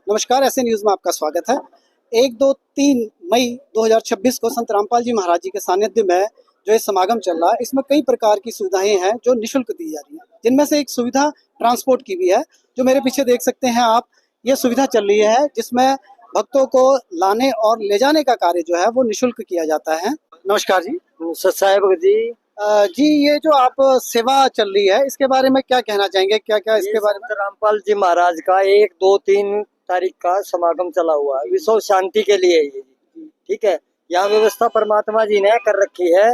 नमस्कार, ऐसे न्यूज़ में आपका स्वागत है। 1, 2, 3 मई 2026 को संत रामपाल जी महाराज जी के सानिध्य में जो ये समागम चल रहा है, इसमें कई प्रकार की सुविधाएं हैं जो निःशुल्क दी जा रही हैं, जिनमें से एक सुविधा ट्रांसपोर्ट की भी है। जो मेरे पीछे देख सकते हैं आप, ये सुविधा चल रही है जिसमें भक्तों को लाने और ले जाने का कार्य जो है वो निःशुल्क किया जाता है। नमस्कार जी। साहब जी। जी, ये जो आप सेवा चल रही है इसके बारे में क्या कहना चाहेंगे? क्या क्या इसके बारे में? संत रामपाल जी महाराज का 1, 2, 3 तारीख का समागम चला हुआ है, विश्व शांति के लिए ये। ठीक है, यहाँ व्यवस्था परमात्मा जी ने कर रखी है।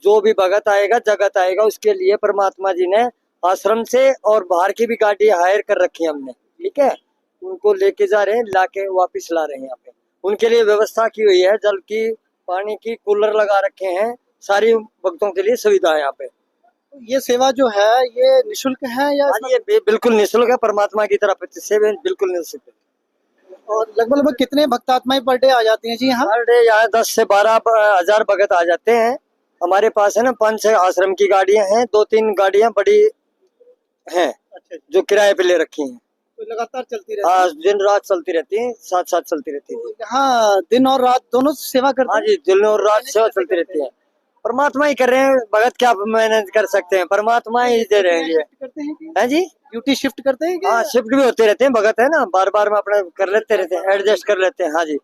जो भी भगत आएगा, जगत आएगा, उसके लिए परमात्मा जी ने आश्रम से और बाहर की भी गाड़ी हायर कर रखी है हमने। ठीक है, उनको लेके जा रहे हैं, लाके वापिस ला रहे हैं यहाँ पे। उनके लिए व्यवस्था की हुई है, जल की, पानी की, कूलर लगा रखे हैं, सारी भक्तों के लिए सुविधा है यहाँ पे। ये सेवा जो है ये निःशुल्क है या ये बिल्कुल निःशुल्क है, परमात्मा की तरफ से बिल्कुल निःशुल्क है। और लगभग कितने भक्तात्माएं पर डे आ जाती हैं जी यहाँ? पर डे यहाँ 10 से 12 हजार भगत आ जाते हैं। हमारे पास है ना 5-6 आश्रम की गाड़ियां हैं, 2-3 गाड़ियां बड़ी हैं। अच्छा, जो किराए पे ले रखी हैं। तो लगातार चलती रहती हाँ, है? दिन रात चलती रहती है, साथ साथ चलती रहती है। तो यहाँ दिन और रात दोनों सेवा करते हाँ हैं? जी, दिन और रात सेवा चलती रहती है। परमात्मा ही कर रहे हैं, भगत क्या मेहनत कर सकते हैं, परमात्मा ही दे रहे हैं ये। करते हैं कि है जी, ड्यूटी शिफ्ट करते हैं हाँ, शिफ्ट भी होते रहते हैं। भगत है ना, बार बार में अपना कर लेते रहते हैं, एडजस्ट कर लेते हैं। हाँ जी,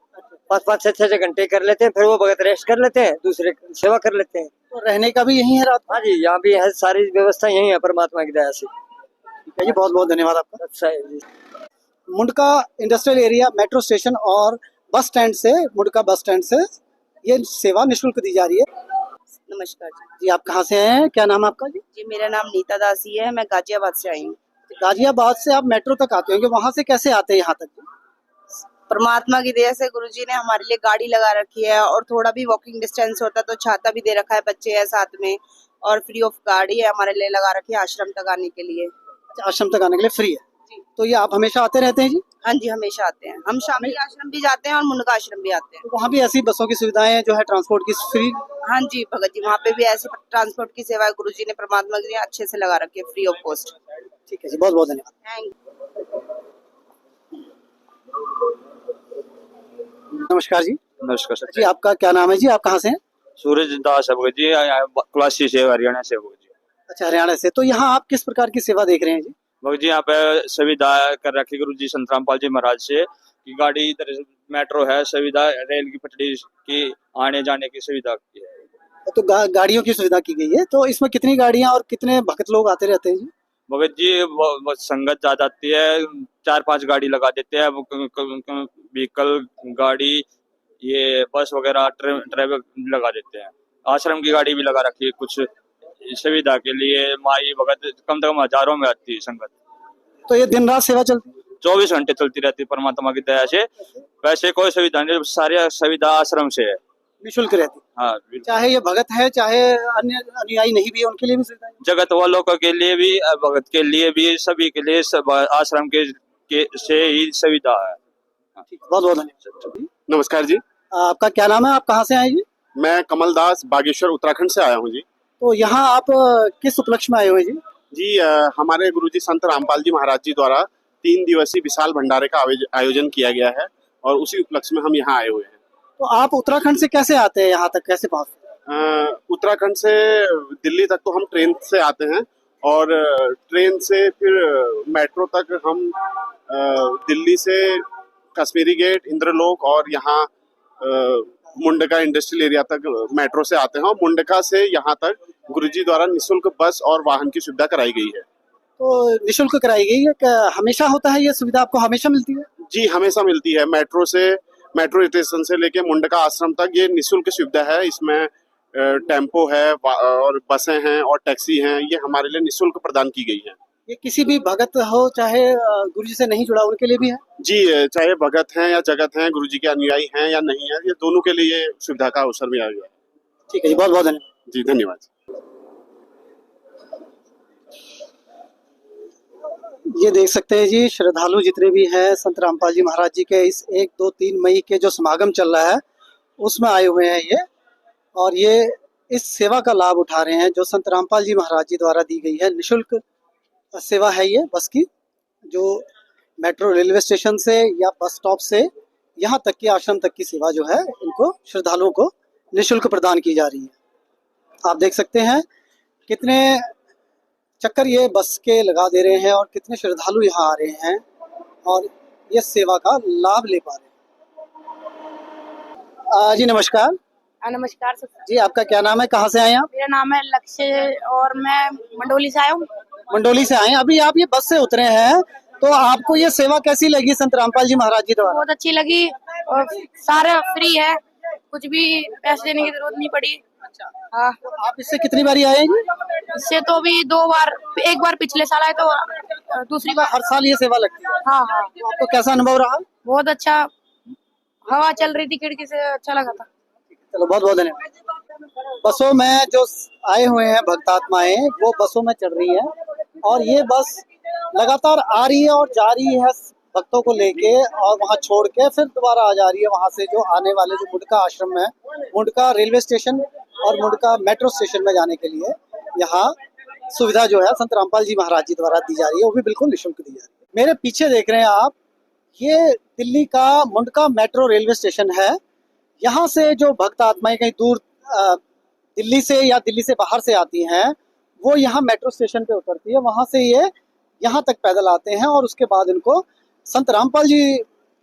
5-5, 6-6 घंटे कर लेते हैं, फिर वो भगत रेस्ट कर लेते हैं, दूसरे सेवा कर लेते हैं। तो रहने का भी यही है रात? हाँ जी, यहाँ भी है, सारी व्यवस्था यही है परमात्मा की दया से। ठीक है जी, बहुत बहुत धन्यवाद आपका। अच्छा है जी। Mundka industrial area metro station और बस स्टैंड से, मुंडका बस स्टैंड से ये सेवा निःशुल्क दी जा रही है। नमस्कार जी। जी, आप कहाँ से हैं? क्या नाम है आपका जी? जी, मेरा नाम नीता दासी है, मैं गाजियाबाद से आई हूँ। गाजियाबाद से आप मेट्रो तक आते होंगे, वहां से कैसे आते हैं यहाँ तक? परमात्मा की दया से गुरुजी ने हमारे लिए गाड़ी लगा रखी है, और थोड़ा भी वॉकिंग डिस्टेंस होता तो छाता भी दे रखा है, बच्चे हैं साथ में, और फ्री ऑफ गाड़ी है हमारे लिए लगा रखी है आश्रम तक आने के लिए। अच्छा, आश्रम तक आने के लिए फ्री है? जी। तो ये आप हमेशा आते रहते हैं जी? हाँ जी, हमेशा आते हैं। हम शामिल आश्रम भी जाते हैं और मुंडका आश्रम भी आते हैं। तो वहाँ भी ऐसी बसों की सुविधाएं जो है ट्रांसपोर्ट की फ्री? हाँ जी भगत जी, वहाँ पे भी ऐसे ट्रांसपोर्ट की सेवा गुरुजी ने परमात्मा के लिए अच्छे से लगा रखी है, फ्री ऑफ कॉस्ट। ठीक है जी, बहुत बहुत धन्यवाद। थैंक नमस्कार जी। नमस्कार सर जी, आपका क्या नाम है जी? आप कहाँ से हैं? सूरज दास है जी, क्लासी से हरियाणा से जी। अच्छा, हरियाणा से। तो यहाँ आप किस प्रकार की सेवा देख रहे हैं जी? भगत जी यहाँ पे सुविधा कर रखी गुरु जी संत रामपाल जी महाराज से कि गाड़ी इधर मेट्रो है, सुविधा रेल की पटरी की आने जाने की सुविधा की है। तो गाड़ियों की सुविधा की गई है। तो इसमें कितनी गाड़ियाँ और कितने भक्त लोग आते रहते हैं जी? भगत जी वो संगत जा जाती है, 4-5 गाड़ी लगा देते हैं, व्हीकल गाड़ी, ये बस वगैरह ड्राइवर लगा देते हैं। आश्रम की गाड़ी भी लगा रखी है कुछ सुविधा के लिए। माई भगत कम से कम हजारों में आती है संगत। तो ये दिन रात सेवा चलती है? 24 घंटे चलती रहती है परमात्मा की दया से। वैसे कोई सुविधा नहीं, सारी सुविधा आश्रम से है, निःशुल्क रहती है? हाँ। चाहे ये भगत है, चाहे अन्य अनुयायी नहीं भी है, उनके लिए भी सुविधा है? जगत वालों के लिए भी, भगत के लिए भी, सभी के लिए सब आश्रम के से ही सुविधा है। बहुत बहुत धन्यवाद। नमस्कार जी। आपका क्या नाम है? आप कहाँ से आए जी? मैं कमल दास बागेश्वर उत्तराखंड से आया हूँ जी। तो यहाँ आप किस उपलक्ष्य में आए हुए जी? जी, हमारे गुरुजी संत रामपाल जी महाराज जी द्वारा 3 दिवसीय विशाल भंडारे का आयोजन किया गया है और उसी उपलक्ष्य में हम यहाँ आए हुए हैं। तो आप उत्तराखंड से कैसे आते हैं यहाँ तक, कैसे पहुँचते हैं? उत्तराखंड से दिल्ली तक तो हम ट्रेन से आते हैं और ट्रेन से फिर मेट्रो तक हम दिल्ली से कश्मीरी गेट, इंद्रलोक और यहाँ मुंडका इंडस्ट्रियल एरिया तक मेट्रो से आते हैं और मुंडका से यहाँ तक गुरुजी द्वारा निःशुल्क बस और वाहन की सुविधा कराई गई है। तो निःशुल्क कराई गई है? क्या हमेशा होता है ये सुविधा, आपको हमेशा मिलती है? जी, हमेशा मिलती है। मेट्रो स्टेशन से लेके मुंडका आश्रम तक ये निःशुल्क सुविधा है। इसमें टेम्पो है और बसें हैं और टैक्सी हैं, ये हमारे लिए निःशुल्क प्रदान की गई है। ये किसी भी भगत हो, चाहे गुरु जी से नहीं जुड़ा, उनके लिए भी है? जी, चाहे भगत हैं या जगत हैं, गुरुजी के अनुयायी हैं या नहीं है, ये दोनों के लिए ये सुविधा का अवसर मिला गया है। ठीक है जी, बहुत बहुत धन्यवाद। जी, धन्यवाद। ये देख सकते हैं जी, श्रद्धालु जितने भी हैं संत रामपाल जी महाराज जी के इस 1, 2, 3 मई के जो समागम चल रहा है उसमें आए हुए हैं ये, और ये इस सेवा का लाभ उठा रहे हैं जो संत रामपाल जी महाराज जी द्वारा दी गई है। निःशुल्क सेवा है ये बस की, जो मेट्रो रेलवे स्टेशन से या बस स्टॉप से यहाँ तक की आश्रम तक की सेवा जो है इनको श्रद्धालुओं को निःशुल्क प्रदान की जा रही है। आप देख सकते हैं कितने चक्कर ये बस के लगा दे रहे हैं और कितने श्रद्धालु यहाँ आ रहे हैं और ये सेवा का लाभ ले पा रहे हैं। जी नमस्कार। नमस्कार सर। जी आपका क्या नाम है, कहाँ से आए आप? मेरा नाम है लक्ष्य और मैं मंडोली से आया हूँ। मंडोली से आए हैं। अभी आप ये बस से उतरे हैं तो आपको ये सेवा कैसी लगी संत रामपाल जी महाराज जी द्वारा? बहुत अच्छी लगी और सारा फ्री है, कुछ भी पैसे देने की जरूरत नहीं पड़ी। हाँ। आप इससे कितनी बारी आए हैं? इससे तो भी 2 बार, एक बार पिछले साल आए तो दूसरी बार हर साल ये सेवा लगती है? हाँ हाँ। तो आपको कैसा अनुभव रहा? बहुत अच्छा, हवा चल रही थी खिड़की से, अच्छा लगा था। चलो बहुत बहुत धन्यवाद। बसों में जो आए हुए हैं भक्तात्माएं वो बसों में चढ़ रही है और ये बस लगातार आ रही है और जा रही है भक्तों को लेके और वहां छोड़ के फिर दोबारा आ जा रही है वहां से जो आने वाले जो मुंडका आश्रम है, मुंडका रेलवे स्टेशन और मुंडका मेट्रो स्टेशन में जाने के लिए यहाँ सुविधा जो है संत रामपाल जी महाराज जी द्वारा दी जा रही है, वो भी बिल्कुल निःशुल्क दी जा रही है। मेरे पीछे देख रहे हैं आप, ये दिल्ली का मुंडका मेट्रो रेलवे स्टेशन है। यहाँ से जो भक्त आत्माएं कहीं दूर दिल्ली से या दिल्ली से बाहर से आती हैं वो यहाँ मेट्रो स्टेशन पे उतरती है, वहां से ये यहाँ तक पैदल आते हैं और उसके बाद इनको संत रामपाल जी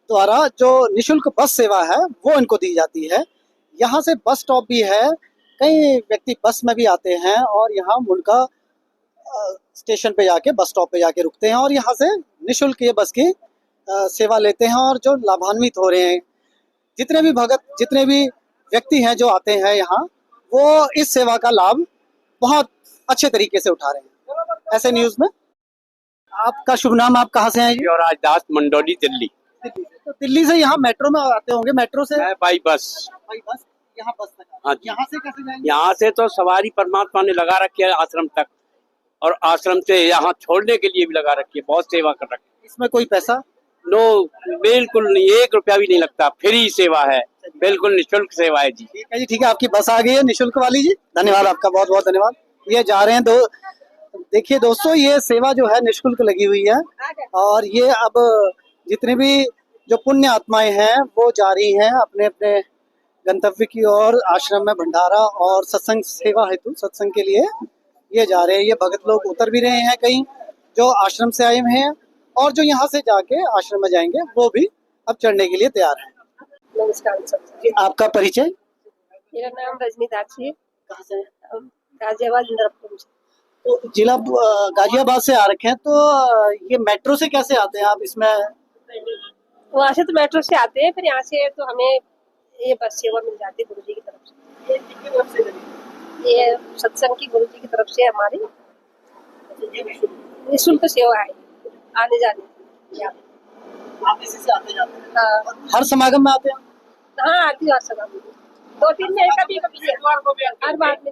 द्वारा जो निःशुल्क बस सेवा है वो इनको दी जाती है। यहाँ से बस स्टॉप भी है, कई व्यक्ति बस में भी आते हैं और यहाँ मुंडका स्टेशन पे जाके बस स्टॉप पे जाके रुकते हैं और यहाँ से निःशुल्क ये बस की सेवा लेते हैं और जो लाभान्वित हो रहे हैं जितने भी भगत, जितने भी व्यक्ति हैं जो आते हैं यहाँ, वो इस सेवा का लाभ बहुत अच्छे तरीके से उठा रहे हैं। ऐसे न्यूज में आपका शुभ नाम, आप कहाँ से हैं जी? और आज दास मंडोली दिल्ली। तो दिल्ली से यहाँ मेट्रो में आते होंगे? मेट्रो से बाई बस। बस यहाँ बस तक? हाँ, यहाँ से कैसे जाएंगे? यहाँ से तो सवारी परमात्मा ने लगा रखी है आश्रम तक और आश्रम से यहाँ छोड़ने के लिए भी लगा रखी है, बहुत सेवा कर रखी है। इसमें कोई पैसा? नो, बिल्कुल नहीं, 1 रुपया भी नहीं लगता, फ्री सेवा है, बिल्कुल निःशुल्क सेवा है जी। ठीक है जी, ठीक है, आपकी बस आ गई है निःशुल्क वाली जी, धन्यवाद आपका, बहुत बहुत धन्यवाद। ये जा रहे हैं देखिए दोस्तों, ये सेवा जो है निःशुल्क लगी हुई है और ये अब जितने भी जो पुण्य आत्माएं हैं वो जा रही हैं अपने अपने गंतव्य की ओर, आश्रम में भंडारा और सत्संग सेवा हेतु सत्संग के लिए ये जा रहे हैं। ये भगत लोग उतर भी रहे हैं कहीं जो आश्रम से आए हुए हैं और जो यहाँ से जाके आश्रम में जाएंगे वो भी अब चढ़ने के लिए तैयार है। नमस्कार जी, आपका परिचय? मेरा नाम रजनी दासी, कहाँ से? गाजियाबाद इंद्रपुर से। तो जिला गाजियाबाद से आ रखे हैं, तो ये मेट्रो से कैसे आते हैं आप इसमें? वहाँ से तो मेट्रो से आते हैं, फिर यहाँ से तो हमें ये बस सेवा मिल जाती है गुरुजी की तरफ से। ये सत्संग की गुरुजी की तरफ से हमारी निःशुल्क सेवा है आने जाने। आप इसी से आते जाते हैं? हाँ, हर समागम में आते हैं? हाँ आती हूँ, समागम 2-3 में कभी कभी हर बार में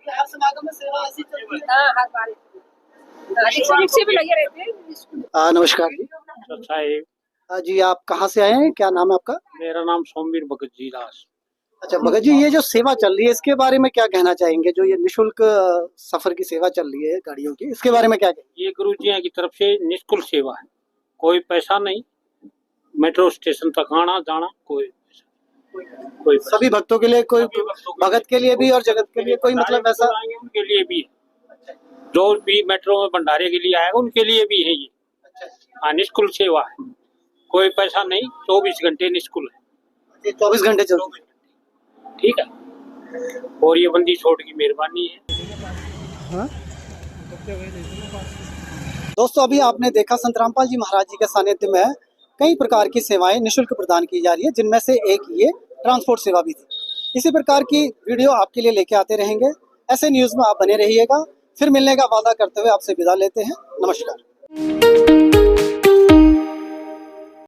हर समागम में सेवा ऐसी चलती है? हाँ हर बार रिक्शे भी लगे रहते हैं। नमस्कार जी। जी, आप कहाँ से आए हैं, क्या नाम है आपका? मेरा नाम सोमवीर भगत जी दास। अच्छा भगत जी, ये जो सेवा चल रही है इसके बारे में क्या कहना चाहेंगे? जो ये निःशुल्क सफर की सेवा चल रही है गाड़ियों की, इसके बारे में क्या कहेंगे? ये गुरु जी की तरफ से निःशुल्क सेवा है, कोई पैसा नहीं, मेट्रो स्टेशन तक आना जाना कोई पैसा। सभी भक्तों के लिए, कोई भगत के लिए भी और जगत के लिए कोई मतलब ऐसा? उनके लिए भी, जो भी मेट्रो में भंडारे के लिए आएगा उनके लिए भी है ये। हाँ, निःशुल्क सेवा है, कोई पैसा नहीं, 24 घंटे निःशुल्क है। 24 घंटे चलती है? ठीक है, और ये बंदी छोड़ की मेहरबानी है। हाँ? दोस्तों, अभी आपने देखा संत रामपाल जी महाराज जी के सानिध्य में कई प्रकार की सेवाएं निःशुल्क प्रदान की जा रही है, जिनमें से एक ये ट्रांसपोर्ट सेवा भी थी। इसी प्रकार की वीडियो आपके लिए लेके आते रहेंगे। ऐसे न्यूज में आप बने रहिएगा। फिर मिलने का वादा करते हुए आपसे विदा लेते हैं। नमस्कार।